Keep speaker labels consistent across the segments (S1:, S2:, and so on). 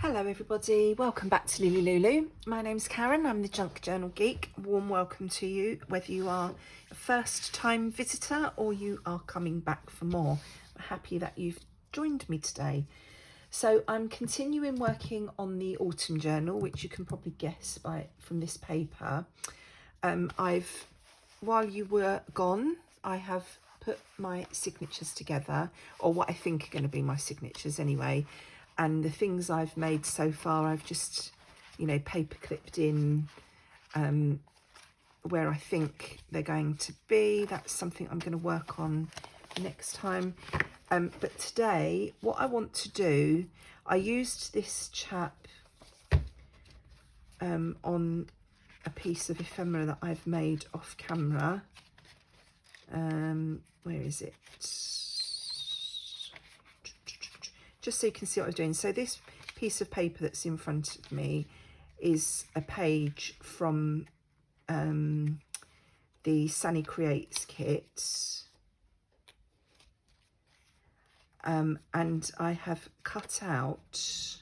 S1: Hello everybody, welcome back to LilyLuLou. My name's Karen, I'm the Junk Journal Geek. Warm welcome to you, whether you are a first time visitor or you are coming back for more. I'm happy that you've joined me today. So I'm continuing working on the autumn journal, which you can probably guess from this paper. While you were gone, I have put my signatures together, or what I think are going to be my signatures anyway. And the things I've made so far, I've just, paper clipped in where I think they're going to be. That's something I'm going to work on next time. But today, what I want to do, I used this chap on a piece of ephemera that I've made off camera. Where is it? Just so you can see what I'm doing. So this piece of paper that's in front of me is a page from the Sunny Creates kit. And I have cut out,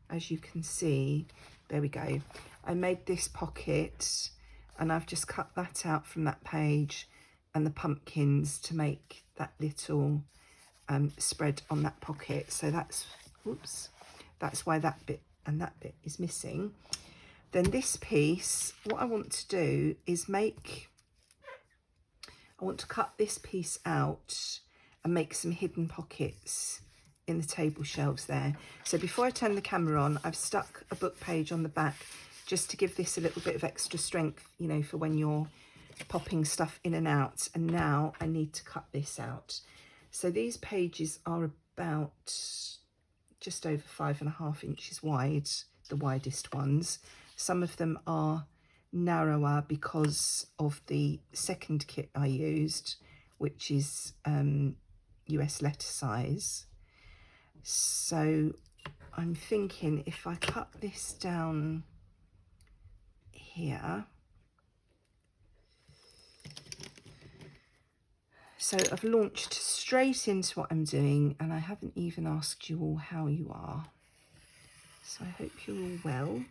S1: as you can see, there we go. I made this pocket and I've just cut that out from that page and the pumpkins to make that little spread on that pocket. So that's why that bit and that bit is missing. Then this piece, what I want to do is I want to cut this piece out and make some hidden pockets in the table shelves there. So before I turn the camera on, I've stuck a book page on the back just to give this a little bit of extra strength, for when you're popping stuff in and out. And now I need to cut this out. So these pages are about just over 5.5 inches wide, the widest ones. Some of them are narrower because of the second kit I used, which is US letter size. So I'm thinking if I cut this down here, so I've launched straight into what I'm doing and I haven't even asked you all how you are. So I hope you're all well.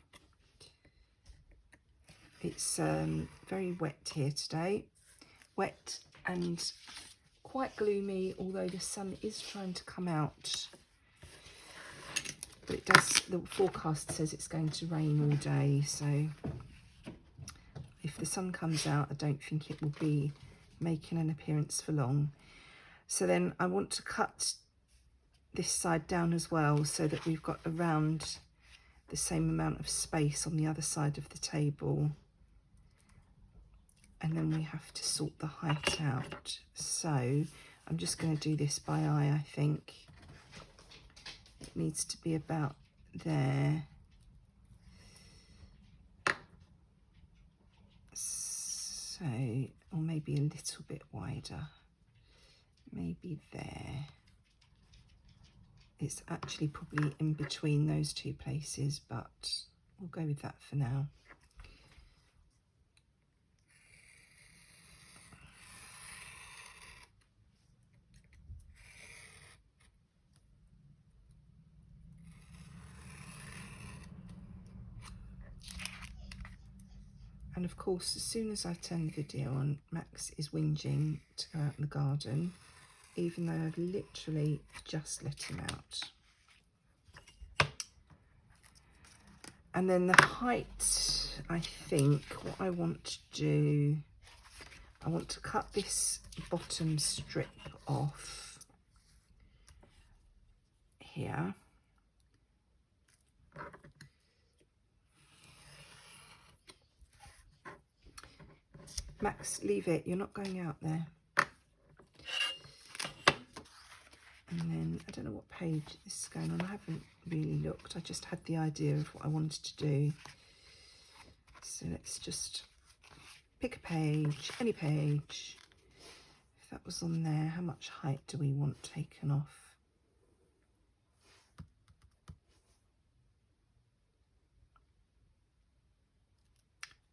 S1: It's very wet here today. Wet and quite gloomy, although the sun is trying to come out. But the forecast says it's going to rain all day. So if the sun comes out, I don't think it will be making an appearance for long. So then I want to cut this side down as well so that we've got around the same amount of space on the other side of the table, and then we have to sort the height out. So I'm just going to do this by eye. I think it needs to be about there. So, or maybe a little bit wider, maybe there. It's actually probably in between those two places, but we'll go with that for now. And of course, as soon as I turn the video on, Max is whinging to go out in the garden, even though I've literally just let him out. And then the height, I think what I want to do, I want to cut this bottom strip off here. Max, leave it, you're not going out there. And then, I don't know what page this is going on. I haven't really looked. I just had the idea of what I wanted to do. So let's just pick a page, any page. If that was on there, how much height do we want taken off?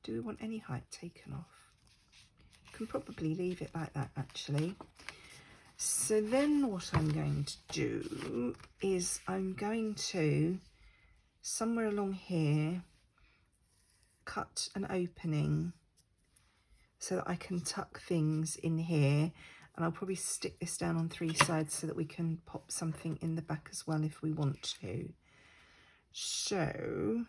S1: Do we want any height taken off? Can probably leave it like that actually. So then what I'm going to do is I'm going to somewhere along here, cut an opening so that I can tuck things in here, and I'll probably stick this down on 3 sides so that we can pop something in the back as well if we want to. So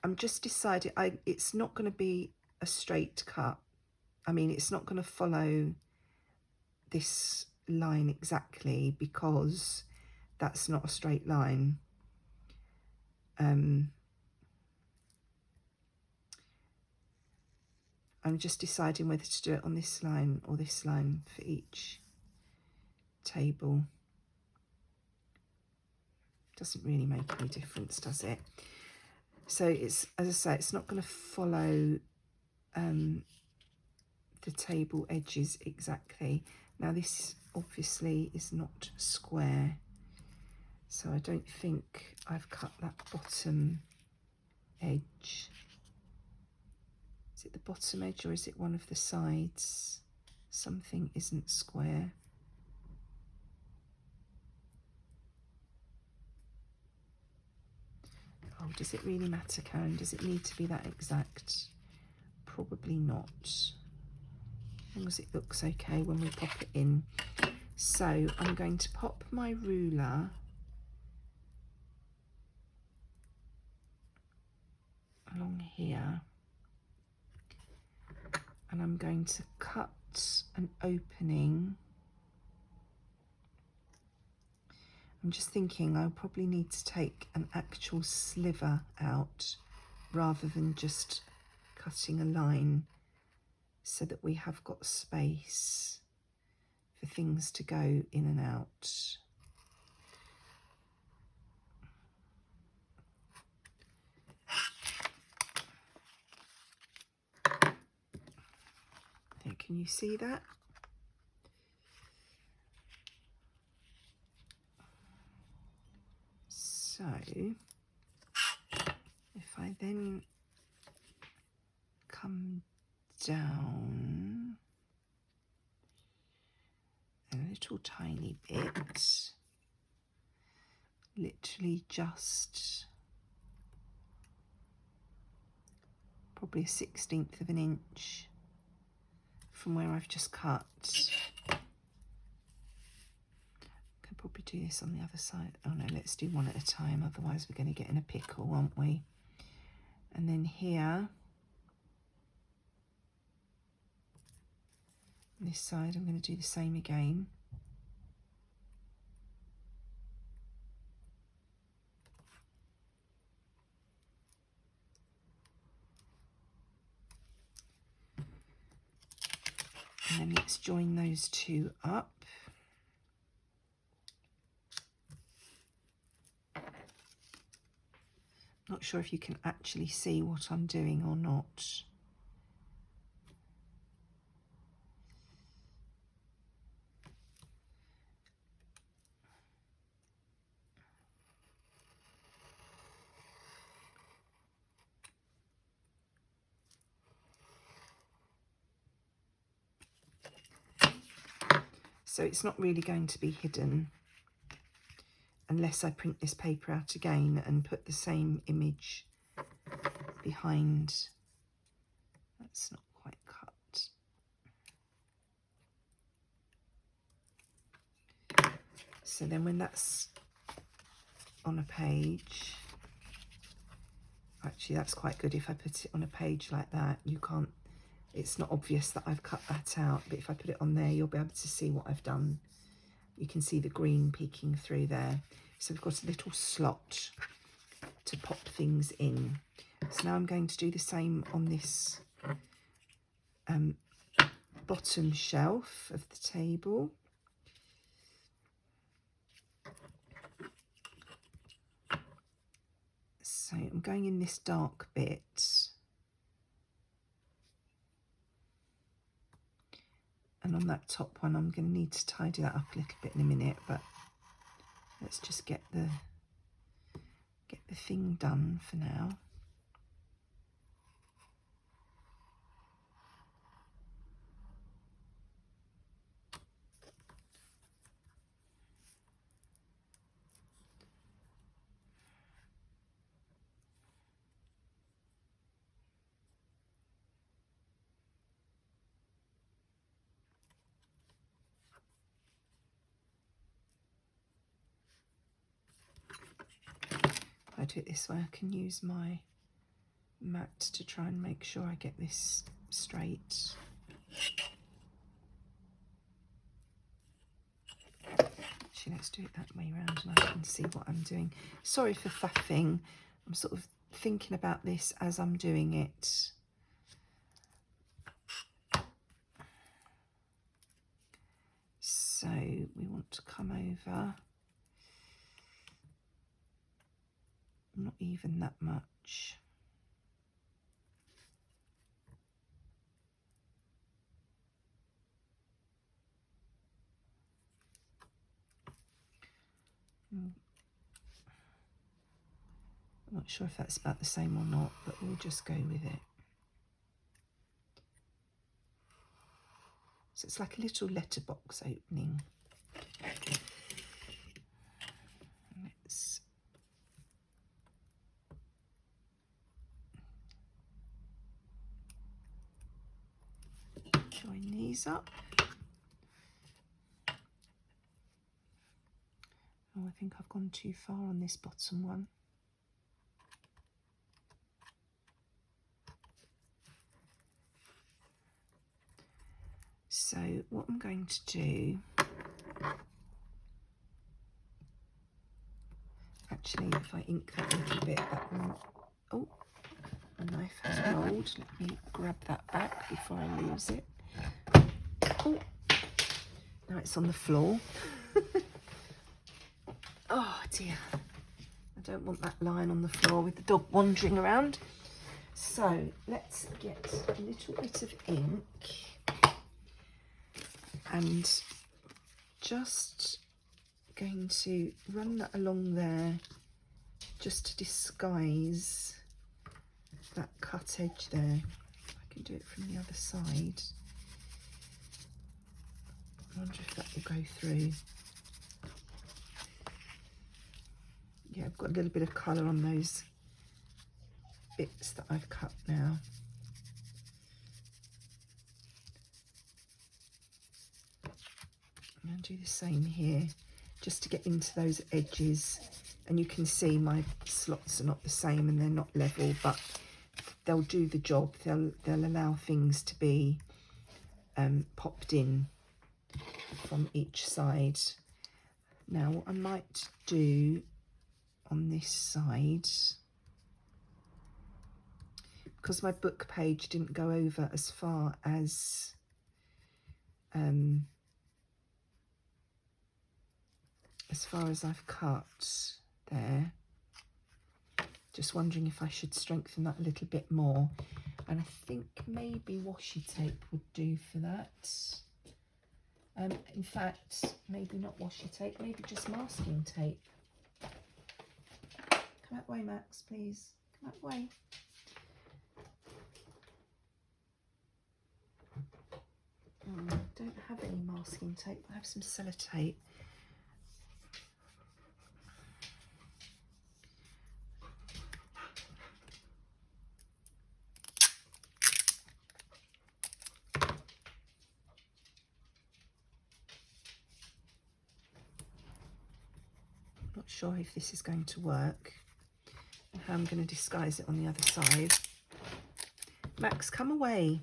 S1: I'm just deciding, it's not going to be a straight cut. I mean, it's not going to follow this line exactly because that's not a straight line. I'm just deciding whether to do it on this line or this line for each table. Doesn't really make any difference, does it? So it's, as I say, it's not going to follow the table edges exactly. Now this obviously is not square, so I don't think I've cut that bottom edge. Is it the bottom edge or is it one of the sides? Something isn't square. Oh, does it really matter, Karen? Does it need to be that exact? Probably not. As long as it looks okay when we pop it in. So I'm going to pop my ruler along here, and I'm going to cut an opening. I'm just thinking I'll probably need to take an actual sliver out rather than just cutting a line, so that we have got space for things to go in and out. There, can you see that? So if I then come down a little tiny bit, literally just probably 1/16 of an inch from where I've just cut. Could probably do this on the other side. Oh no, let's do one at a time, otherwise we're going to get in a pickle, aren't we? And then here, on this side, I'm going to do the same again. And then let's join those two up. Not sure if you can actually see what I'm doing or not. So it's not really going to be hidden unless I print this paper out again and put the same image behind. That's not quite cut. So then when that's on a page, actually that's quite good. If I put it on a page like that, you can't, it's not obvious that I've cut that out, but if I put it on there, you'll be able to see what I've done. You can see the green peeking through there. So we've got a little slot to pop things in. So now I'm going to do the same on this bottom shelf of the table. So I'm going in this dark bit. And on that top one, I'm going to need to tidy that up a little bit in a minute, but let's just get the thing done for now. If I do it this way, I can use my mat to try and make sure I get this straight. Actually, let's do it that way around and I can see what I'm doing. Sorry for faffing. I'm sort of thinking about this as I'm doing it. So we want to come over, not even that much. I'm not sure if that's about the same or not, but we'll just go with it. So it's like a little letterbox opening. Let's join these up. Oh, I think I've gone too far on this bottom one. So what I'm going to do, actually, if I ink that a little bit, that one, oh, my knife has rolled. Let me grab that back before I lose it. Oh, now it's on the floor. Oh dear, I don't want that lying on the floor with the dog wandering around. So let's get a little bit of ink and just going to run that along there just to disguise that cut edge there. I can do it from the other side. I wonder if that will go through. Yeah, I've got a little bit of colour on those bits that I've cut now. I'm going to do the same here, just to get into those edges. And you can see my slots are not the same and they're not level, but they'll do the job. They'll allow things to be popped in from each side. Now, what I might do on this side, because my book page didn't go over as far as I've cut there, just wondering if I should strengthen that a little bit more, and I think maybe washi tape would do for that. In fact, maybe not washi tape, maybe just masking tape. Come that way, Max, please. Come that way. Don't have any masking tape. I have some sellotape. Not sure if this is going to work and how I'm going to disguise it on the other side. Max, come away.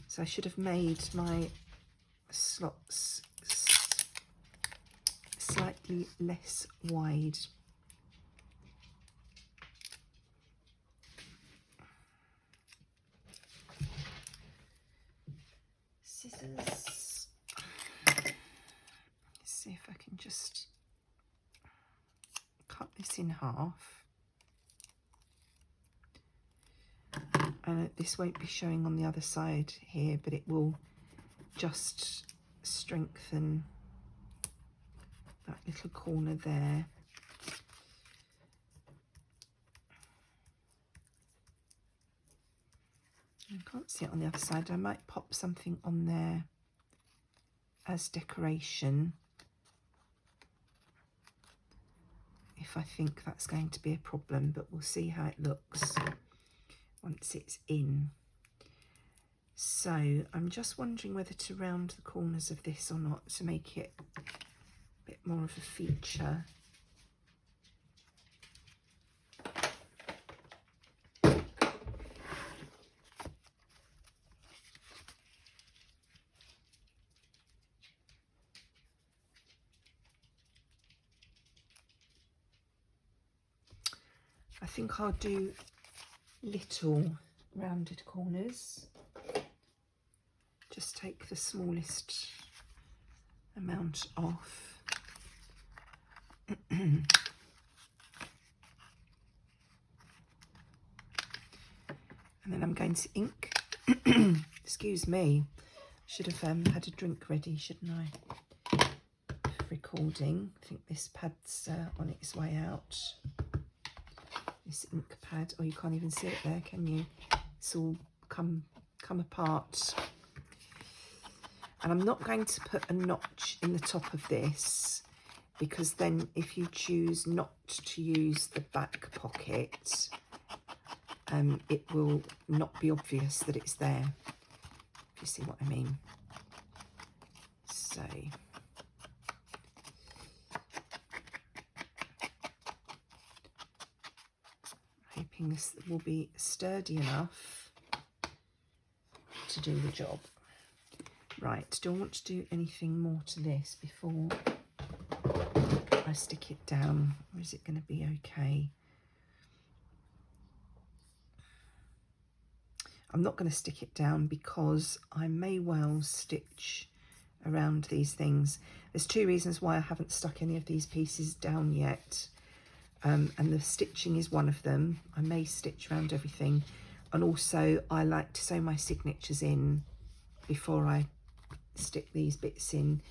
S1: So I should have made my slots slightly less wide. Scissors. Let's see if I can just cut this in half. And this won't be showing on the other side here, but it will just strengthen that little corner there. I can't see it on the other side. I might pop something on there as decoration if I think that's going to be a problem, but we'll see how it looks once it's in. So I'm just wondering whether to round the corners of this or not to make it bit more of a feature. I think I'll do little rounded corners. Just take the smallest amount off. And then I'm going to ink. Excuse me, should have had a drink ready, shouldn't I? For recording. I think this pad's on its way out. This ink pad. Oh, you can't even see it there, can you? It's all come apart. And I'm not going to put a notch in the top of this, because then if you choose not to use the back pocket, it will not be obvious that it's there, if you see what I mean. So hoping this will be sturdy enough to do the job. Right, do I want to do anything more to this before I stick it down, or is it going to be okay? I'm not going to stick it down because I may well stitch around these things. There's two reasons why I haven't stuck any of these pieces down yet, and the stitching is one of them. I may stitch around everything, and also I like to sew my signatures in before I stick these bits in,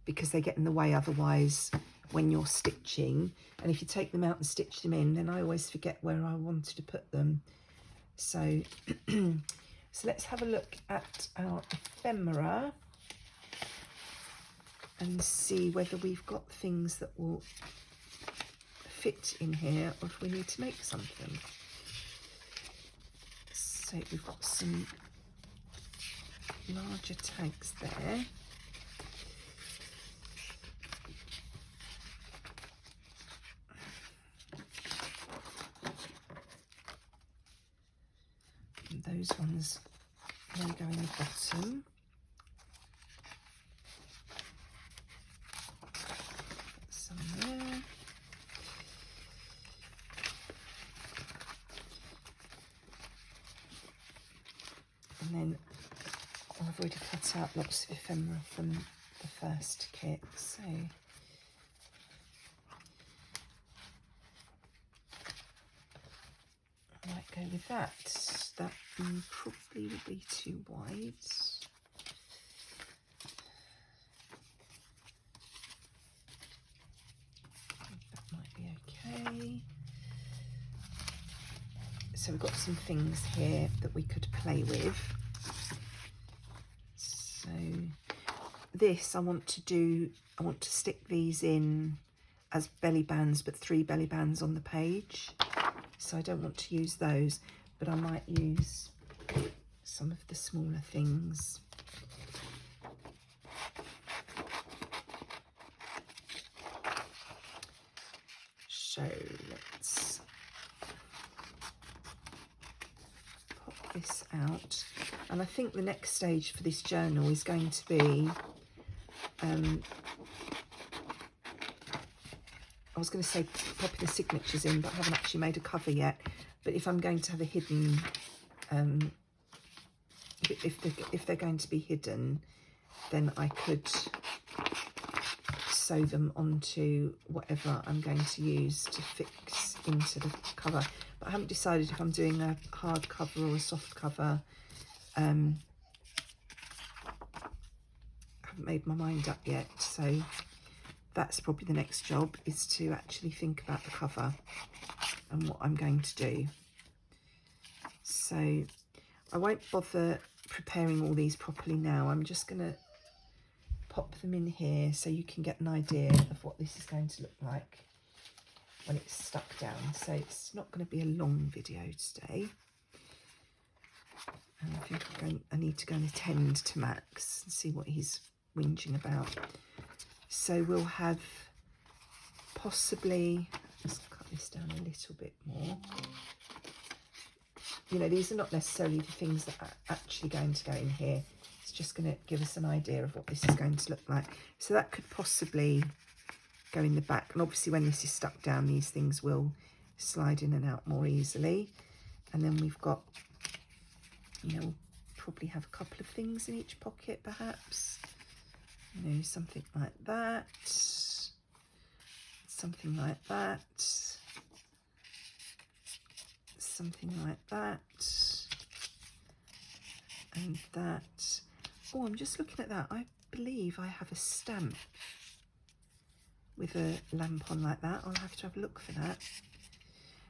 S1: because they get in the way otherwise when you're stitching, and if you take them out and stitch them in, then I always forget where I wanted to put them. So so let's have a look at our ephemera and see whether we've got things that will fit in here, or if we need to make something. So we've got some larger tags there. And those ones may go in the bottom. Put some there. And then I've already cut out lots of ephemera from the first kit, so I might go with that. That probably would be too wide. That might be okay. So we've got some things here that we could play with. So this I want to stick these in as belly bands, but 3 belly bands on the page. So I don't want to use those, but I might use some of the smaller things. So let's pop this out. And I think the next stage for this journal is going to be, I was going to say popping the signatures in, but I haven't actually made a cover yet. But if I'm going to have a hidden, if they're going to be hidden, then I could sew them onto whatever I'm going to use to fix into the cover. But I haven't decided if I'm doing a hard cover or a soft cover. I haven't made my mind up yet, so that's probably the next job, is to actually think about the cover and what I'm going to do. So I won't bother preparing all these properly now. I'm just going to pop them in here so you can get an idea of what this is going to look like when it's stuck down. So it's not going to be a long video today. And I think I need to go and attend to Max and see what he's whinging about. So we'll have possibly, let's cut this down a little bit more. You know, these are not necessarily the things that are actually going to go in here. It's just going to give us an idea of what this is going to look like. So that could possibly go in the back. And obviously when this is stuck down, these things will slide in and out more easily. And then we've got, you know, we'll probably have a couple of things in each pocket perhaps. You know, something like that. Something like that. Something like that. And that. Oh, I'm just looking at that. I believe I have a stamp with a lamp on like that. I'll have to have a look for that.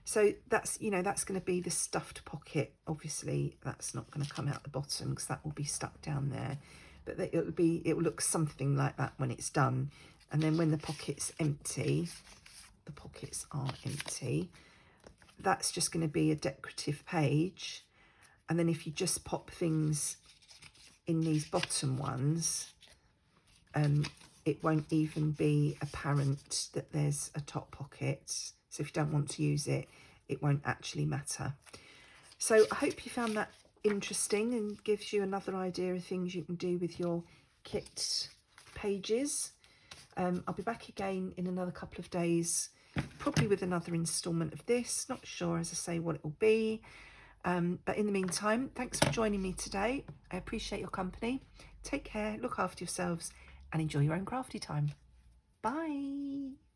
S1: So that's, you know, that's going to be the stuffed pocket. Obviously that's not going to come out the bottom because that will be stuck down there, but it will look something like that when it's done. And then when the pocket's empty, the pockets are empty, that's just going to be a decorative page. And then if you just pop things in these bottom ones, it won't even be apparent that there's a top pocket. So if you don't want to use it, it won't actually matter. So I hope you found that interesting and gives you another idea of things you can do with your kit pages. I'll be back again in another couple of days, probably with another instalment of this. Not sure, as I say, what it will be. But in the meantime, thanks for joining me today. I appreciate your company. Take care, look after yourselves, and enjoy your own crafty time. Bye.